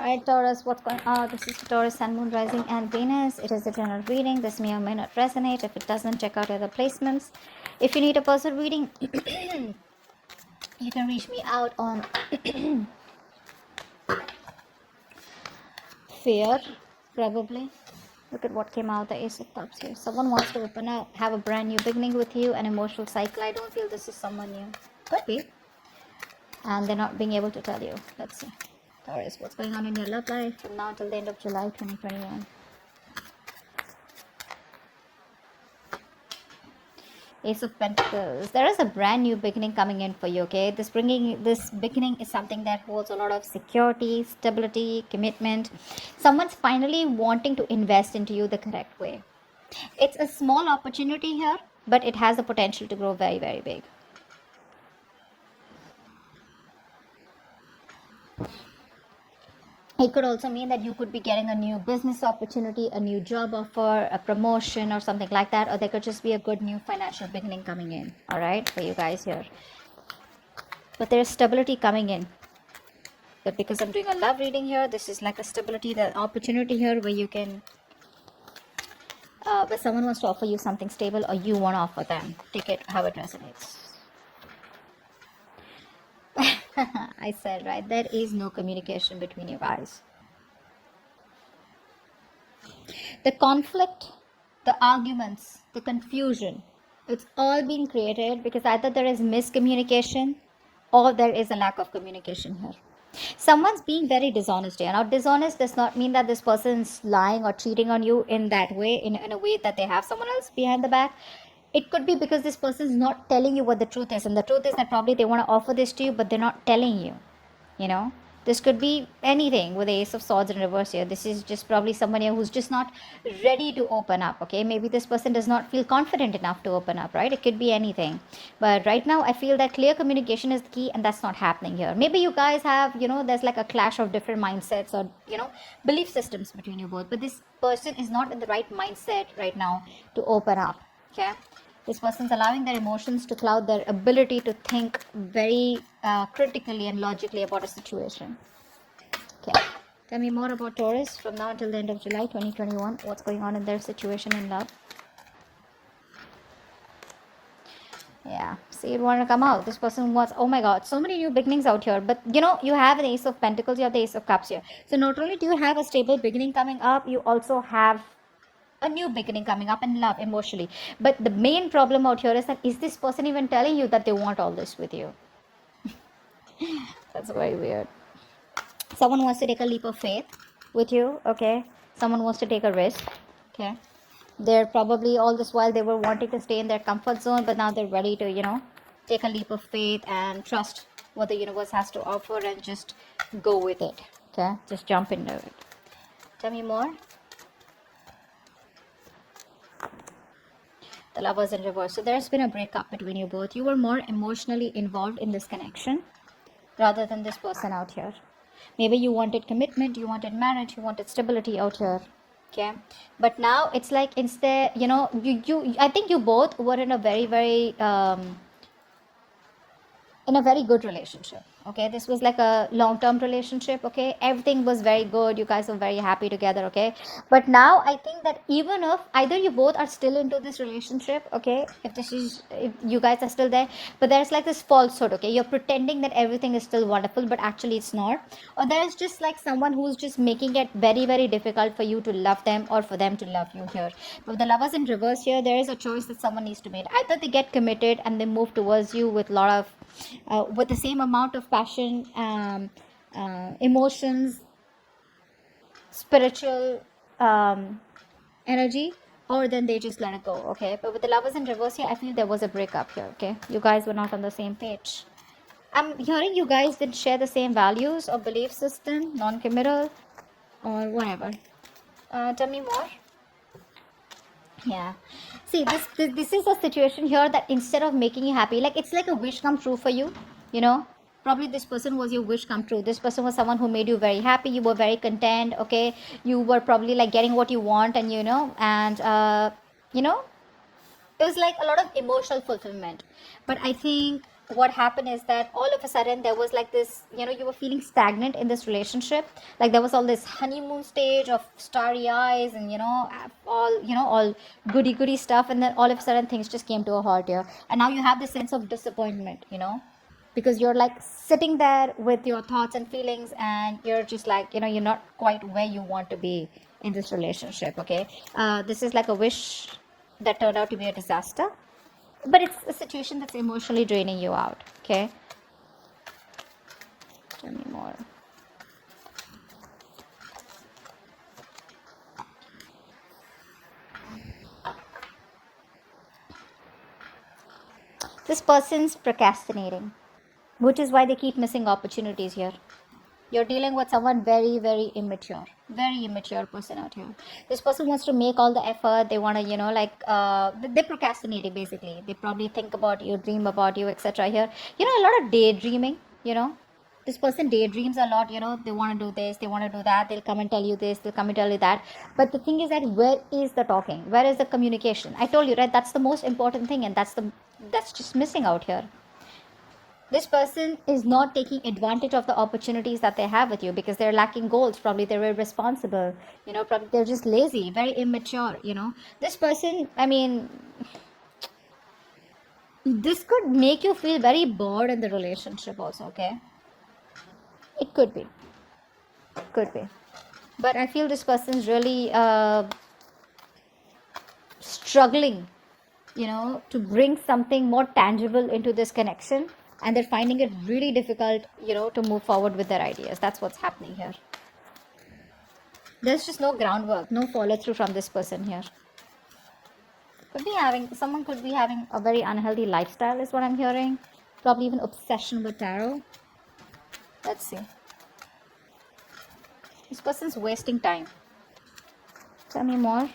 Alright, Taurus, what's going on? This is Taurus, Sun, Moon, Rising, and Venus. It is a general reading. This may or may not resonate. If it doesn't, check out other placements. If you need a personal reading, you can reach me out on fear, probably. Look at what came out, the Ace of Cups here. Someone wants to open up, have a brand new beginning with you, an emotional cycle. I don't feel this is someone new. Could be. And they're not being able to tell you. Let's see. Taurus, what's going on in your love life from now till the end of July 2021? Ace of Pentacles. There is a brand new beginning coming in for you, okay? This beginning is something that holds a lot of security, stability, commitment. Someone's finally wanting to invest into you the correct way. It's a small opportunity here, but it has the potential to grow very, very big. It could also mean that you could be getting a new business opportunity, a new job offer, a promotion or something like that. Or there could just be a good new financial beginning coming in. All right, for you guys here. But there's stability coming in. But because I'm doing a love reading here, this is like a stability, the opportunity here where you can, where someone wants to offer you something stable or you want to offer them. Take it how it resonates. I said, right, there is no communication between you guys. The conflict, the arguments, the confusion, it's all been created because either there is miscommunication or there is a lack of communication here. Someone's being very dishonest here. Now, dishonest does not mean that this person's lying or cheating on you in that way, in a way that they have someone else behind the back. It could be because this person is not telling you what the truth is. And the truth is that probably they want to offer this to you, but they're not telling you. You know, this could be anything with the Ace of Swords in reverse here. This is just probably someone here who's just not ready to open up. Okay, maybe this person does not feel confident enough to open up, right? It could be anything. But right now, I feel that clear communication is the key, and that's not happening here. Maybe you guys have, there's like a clash of different mindsets or, belief systems between you both. But this person is not in the right mindset right now to open up. Okay, this person's allowing their emotions to cloud their ability to think very critically and logically about a situation. Okay, tell me more about Taurus from now until the end of July 2021. What's going on in their situation in love? Yeah, see, it want to come out. This person wants, oh my god, so many new beginnings out here. But you have the Ace of Pentacles, you have the Ace of Cups here. So not only do you have a stable beginning coming up, you also have a new beginning coming up in love emotionally. But the main problem out here is that, is this person even telling you that they want all this with you? That's very weird. Someone wants to take a leap of faith with you. Okay, someone wants to take a risk. Okay, they're probably all this while they were wanting to stay in their comfort zone, but now they're ready to take a leap of faith and trust what the universe has to offer and just go with it. Okay, just jump into it. Tell me more. The Lovers in reverse. So there's been a breakup between you both. You were more emotionally involved in this connection rather than this person out here. Maybe you wanted commitment, you wanted marriage, you wanted stability out here. Okay, but now it's like instead, I think you both were in a very, very in a very good relationship. Okay, this was like a long-term relationship. Okay, everything was very good, you guys were very happy together. Okay, but now I think that even if either you both are still into this relationship, okay, if you guys are still there, but there's like this falsehood. Okay, you're pretending that everything is still wonderful, but actually it's not. Or there's just like someone who's just making it very, very difficult for you to love them or for them to love you here. But with the Lovers in reverse here, there is a choice that someone needs to make. Either they get committed and they move towards you with a lot of with the same amount of passion, emotions, spiritual energy, or then they just let it go. Okay, but with the Lovers in reverse here, I feel there was a breakup here. Okay, you guys were not on the same page. I'm hearing you guys didn't share the same values or belief system, non-committal or whatever. Tell me more. Yeah, see, this is a situation here that instead of making you happy, like it's like a wish come true for you. Probably this person was your wish come true. This person was someone who made you very happy. You were very content. Okay, you were probably like getting what you want, and it was like a lot of emotional fulfillment. But I think what happened is that all of a sudden there was like this, you were feeling stagnant in this relationship. Like there was all this honeymoon stage of starry eyes and, all goody goody stuff. And then all of a sudden things just came to a halt here. And now you have this sense of disappointment, because you're like sitting there with your thoughts and feelings, and you're just like, you're not quite where you want to be in this relationship. Okay. This is like a wish that turned out to be a disaster, but it's a situation that's emotionally draining you out. Okay. Tell me more. This person's procrastinating, which is why they keep missing opportunities here. You're dealing with someone very, very immature person out here. This person wants to make all the effort. They want to, they're procrastinating basically. They probably think about you, dream about you, etc. Here, a lot of daydreaming. This person daydreams a lot. They want to do this, they want to do that. They'll come and tell you this, they'll come and tell you that. But the thing is that where is the talking? Where is the communication? I told you, right? That's the most important thing, and that's just missing out here. This person is not taking advantage of the opportunities that they have with you because they're lacking goals. Probably they're irresponsible, probably they're just lazy, very immature. This person, this could make you feel very bored in the relationship also. Okay, it could be, but I feel this person's really struggling, to bring something more tangible into this connection. And they're finding it really difficult, to move forward with their ideas. That's what's happening here. There's just no groundwork, no follow through from this person here. Someone could be having a very unhealthy lifestyle, is what I'm hearing. Probably even obsession with tarot. Let's see. This person's wasting time. Tell me more.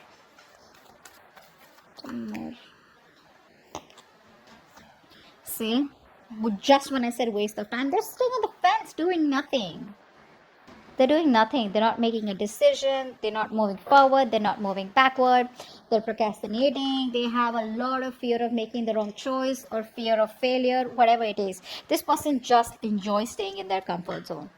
See? Just when I said waste of time, they're sitting on the fence doing nothing. They're doing nothing. They're not making a decision. They're not moving forward. They're not moving backward. They're procrastinating. They have a lot of fear of making the wrong choice or fear of failure, whatever it is. This person just enjoys staying in their comfort zone,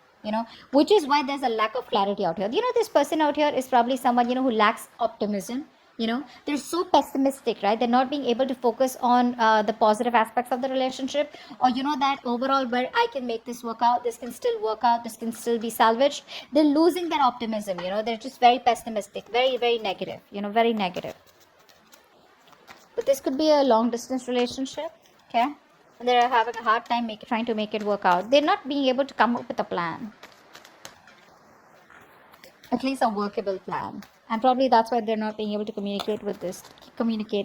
which is why there's a lack of clarity out here. This person out here is probably someone, who lacks optimism. They're so pessimistic, right? They're not being able to focus on the positive aspects of the relationship, or that overall where I can make this work out, this can still work out, this can still be salvaged. They're losing that optimism. They're just very pessimistic, very, very negative, very negative. But this could be a long distance relationship. Okay, and they're having a hard time trying to make it work out. They're not being able to come up with a plan, at least a workable plan. And probably that's why they're not being able to communicate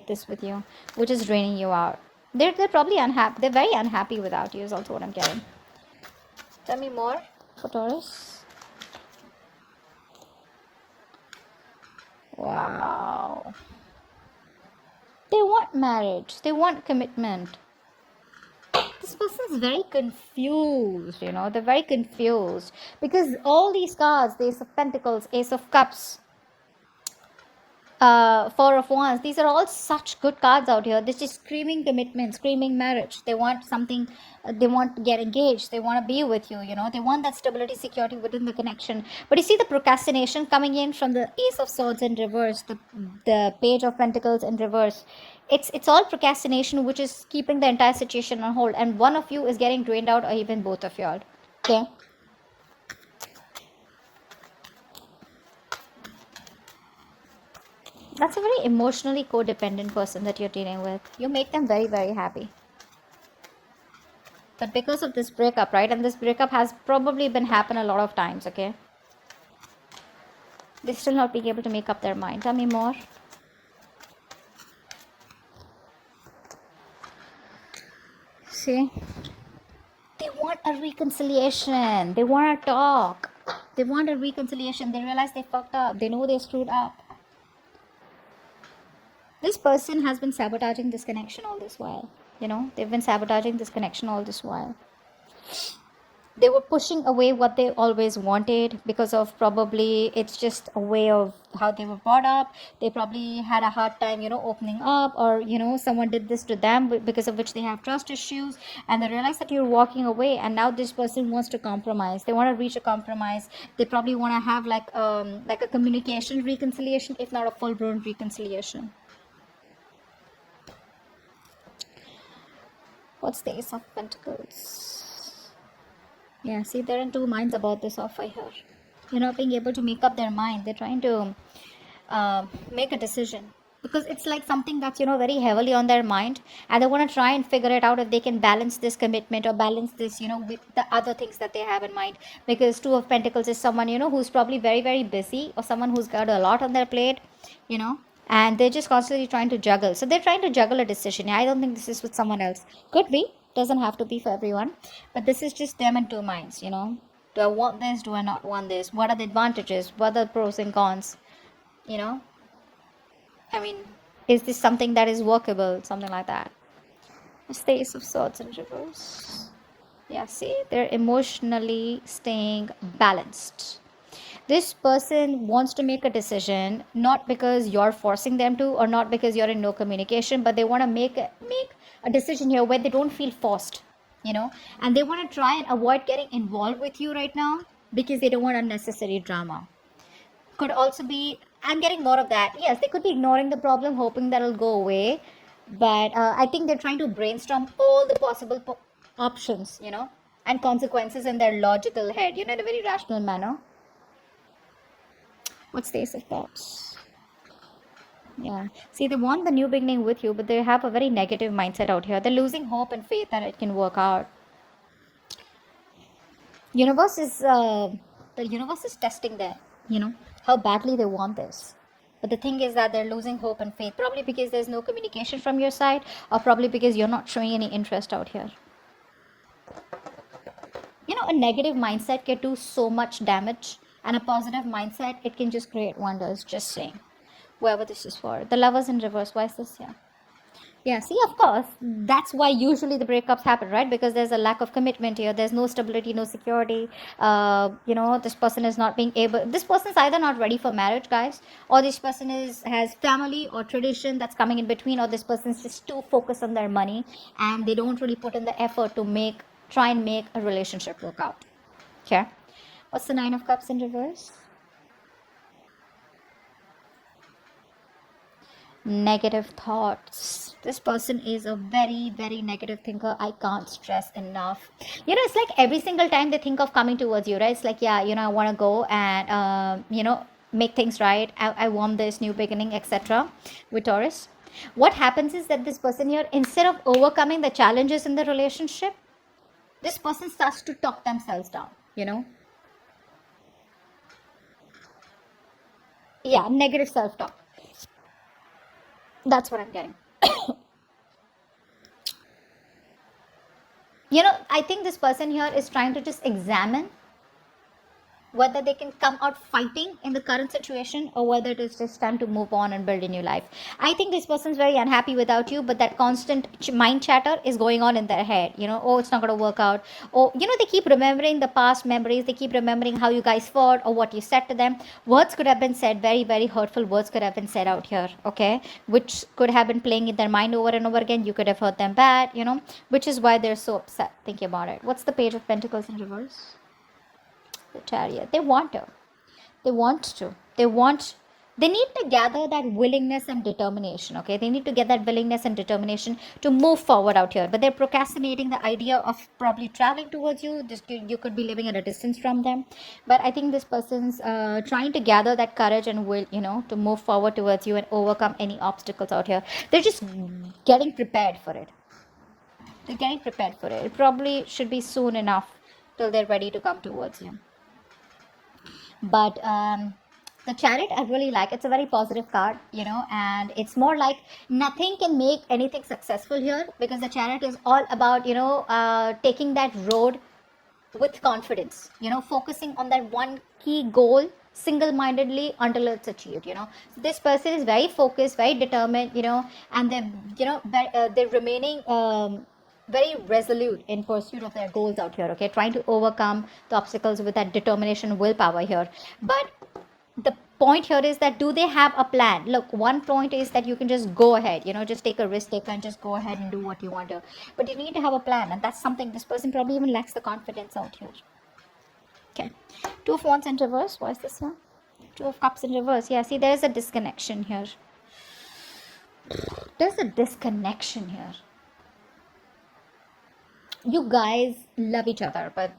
this with you, which is draining you out. They're probably unhappy. They're very unhappy without you is also what I'm getting. Tell me more for Taurus. Wow. They want marriage. They want commitment. This person's very confused, They're very confused because all these cards, the Ace of Pentacles, Ace of Cups, Four of Wands, these are all such good cards out here. They're just screaming commitment, screaming marriage. They want something, they want to get engaged, they want to be with you, they want that stability, security within the connection. But you see the procrastination coming in from the Ace of Swords in reverse, the Page of Pentacles in reverse. It's all procrastination, which is keeping the entire situation on hold, and one of you is getting drained out, or even both of y'all. Okay. That's a very emotionally codependent person that you're dealing with. You make them very, very happy. But because of this breakup, right? And this breakup has probably been happened a lot of times, okay? They're still not being able to make up their mind. Tell me more. See? They want a reconciliation. They want to talk. They want a reconciliation. They realize they fucked up. They know they screwed up. This person has been sabotaging this connection all this while. They've been sabotaging this connection all this while. They were pushing away what they always wanted because of probably it's just a way of how they were brought up. They probably had a hard time, opening up, or someone did this to them because of which they have trust issues, and they realize that you're walking away, and now this person wants to compromise. They want to reach a compromise. They probably want to have like a communication reconciliation, if not a full blown reconciliation. What's the Ace of Pentacles? Yeah, see, they're in two minds about this offer here. Being able to make up their mind. They're trying to make a decision, because it's like something that's very heavily on their mind, and they want to try and figure it out if they can balance this commitment or balance this with the other things that they have in mind. Because Two of Pentacles is someone who's probably very, very busy, or someone who's got a lot on their plate, and they're just constantly trying to juggle. So they're trying to juggle a decision. I don't think this is with someone else. Could be, doesn't have to be for everyone, but this is just them in two minds. Do I want this? Do I not want this? What are the advantages? What are the pros and cons? I mean, is this something that is workable? Something like that. It's the Ace of Swords in reverse. Yeah, see, they're emotionally staying balanced. This person wants to make a decision, not because you're forcing them to, or not because you're in no communication, but they want to make a decision here where they don't feel forced, and they want to try and avoid getting involved with you right now because they don't want unnecessary drama. Could also be, I'm getting more of that. Yes, they could be ignoring the problem, hoping that it'll go away, but I think they're trying to brainstorm all the possible options, and consequences in their logical head, in a very rational manner. What's the Ace of Cups? Yeah. See, they want the new beginning with you, but they have a very negative mindset out here. They're losing hope and faith that it can work out. The universe is testing them, how badly they want this. But the thing is that they're losing hope and faith, probably because there's no communication from your side, or probably because you're not showing any interest out here. A negative mindset can do so much damage, and a positive mindset, it can just create wonders. Just saying. Whoever this is for. The Lovers in reverse. Why is this here? Yeah, see, of course, that's why usually the breakups happen, right? Because there's a lack of commitment here. There's no stability, no security. This person is not being able. This person's either not ready for marriage, guys, or this person has family or tradition that's coming in between, or this person's just too focused on their money, and they don't really put in the effort to try and make a relationship work out. Okay. What's the Nine of Cups in reverse? Negative thoughts. This person is a very, very negative thinker. I can't stress enough. It's like every single time they think of coming towards you, right? It's like, yeah, I want to go and make things right. I want this new beginning, etc. With Taurus, what happens is that this person here, instead of overcoming the challenges in the relationship, this person starts to talk themselves down. Yeah, negative self-talk. That's what I'm getting. I think this person here is trying to just examine whether they can come out fighting in the current situation, or whether it is just time to move on and build a new life. I think this person's very unhappy without you, but that constant mind chatter is going on in their head. Oh, it's not going to work out. Oh, they keep remembering the past memories. They keep remembering how you guys fought or what you said to them. Words could have been said, very, very hurtful words could have been said out here, okay, which could have been playing in their mind over and over again. You could have hurt them bad, which is why they're so upset thinking about it. What's the Page of Pentacles in reverse? The Chariot. They want to. They need to gather that willingness and determination, okay? They need to get that willingness and determination to move forward out here. But they're procrastinating the idea of probably traveling towards you. You could be living at a distance from them. But I think this person's trying to gather that courage and will, to move forward towards you and overcome any obstacles out here. They're just getting prepared for it. It probably should be soon enough till they're ready to come towards you. But the Chariot, I really like. It's a very positive card, and it's more like nothing can make anything successful here, because the Chariot is all about, taking that road with confidence, focusing on that one key goal single-mindedly until it's achieved. So this person is very focused, very determined, and they're remaining very resolute in pursuit of their goals out here, okay, trying to overcome the obstacles with that determination, willpower here. But the point here is that, do they have a plan? Look, one point is that you can just go ahead, just take a risk taker and just go ahead and do what you want to, but you need to have a plan, and that's something this person probably even lacks the confidence out here. Okay, Two of Wands in reverse. What is this now? Two of Cups in reverse. Yeah, see, there's a disconnection here. There's a disconnection here. You guys love each other, but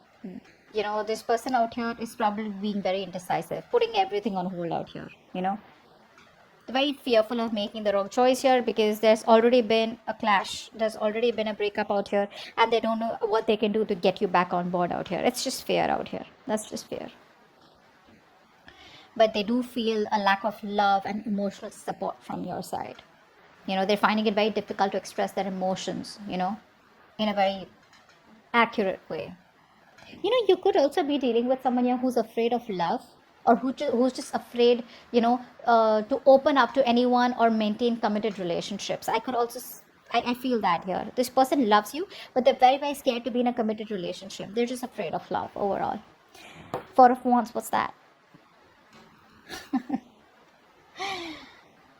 this person out here is probably being very indecisive, putting everything on hold out here. They're very fearful of making the wrong choice here, because there's already been a clash, there's already been a breakup out here, and they don't know what they can do to get you back on board out here. It's just fear out here. That's just fear. But they do feel a lack of love and emotional support from your side. They're finding it very difficult to express their emotions, in a very accurate way. You could also be dealing with someone here who's afraid of love, or who's just afraid, to open up to anyone or maintain committed relationships. I feel that here. This person loves you, but they're very, very scared to be in a committed relationship. They're just afraid of love overall. Four of Wands, what's that?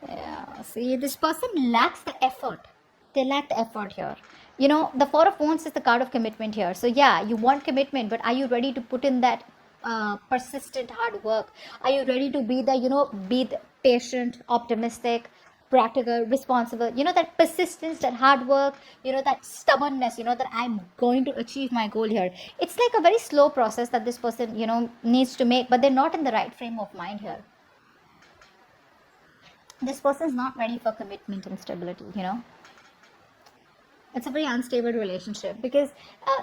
Yeah, see, this person lacks the effort. They lack the effort here. The Four of Wands is the card of commitment here. So yeah, you want commitment, but are you ready to put in that persistent hard work? Are you ready to be the patient, optimistic, practical, responsible? That persistence, that hard work, that stubbornness, that I'm going to achieve my goal here. It's like a very slow process that this person, needs to make, but they're not in the right frame of mind here. This person is not ready for commitment and stability, It's a very unstable relationship, because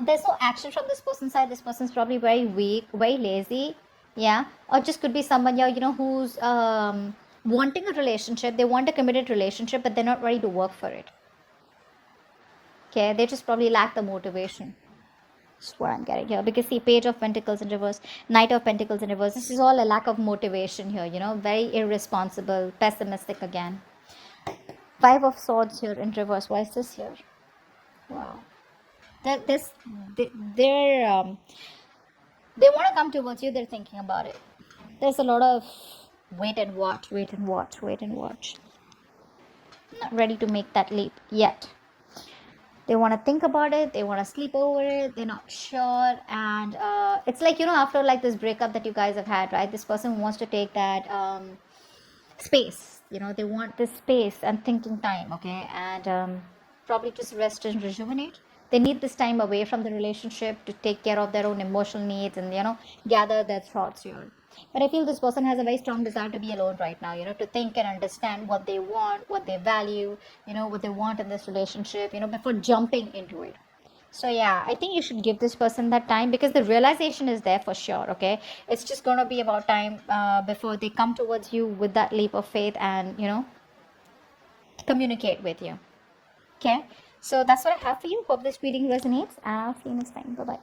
there's no action from this person's side. This person's probably very weak, very lazy, yeah, or just could be someone who's wanting a relationship. They want a committed relationship, but they're not ready to work for it. Okay, they just probably lack the motivation. That's what I'm getting here. Because see, Page of Pentacles in reverse, Knight of Pentacles in reverse. This is all a lack of motivation here, very irresponsible, pessimistic again. Five of Swords here in reverse. Why is this here? Wow. They want to come towards you. They're thinking about it. There's a lot of wait and watch. Not ready to make that leap yet. They want to think about it. They want to sleep over it. They're not sure. And it's like, after like this breakup that you guys have had, right? This person wants to take that space. They want this space and thinking time, okay? And probably just rest and rejuvenate. They need this time away from the relationship to take care of their own emotional needs and, gather their thoughts here. But I feel this person has a very strong desire to be alone right now, to think and understand what they want, what they value, what they want in this relationship, before jumping into it. So yeah, I think you should give this person that time, because the realization is there for sure, okay? It's just going to be about time before they come towards you with that leap of faith and, communicate with you. Okay, so that's what I have for you. Hope this reading resonates. I'll see you next time. Bye-bye.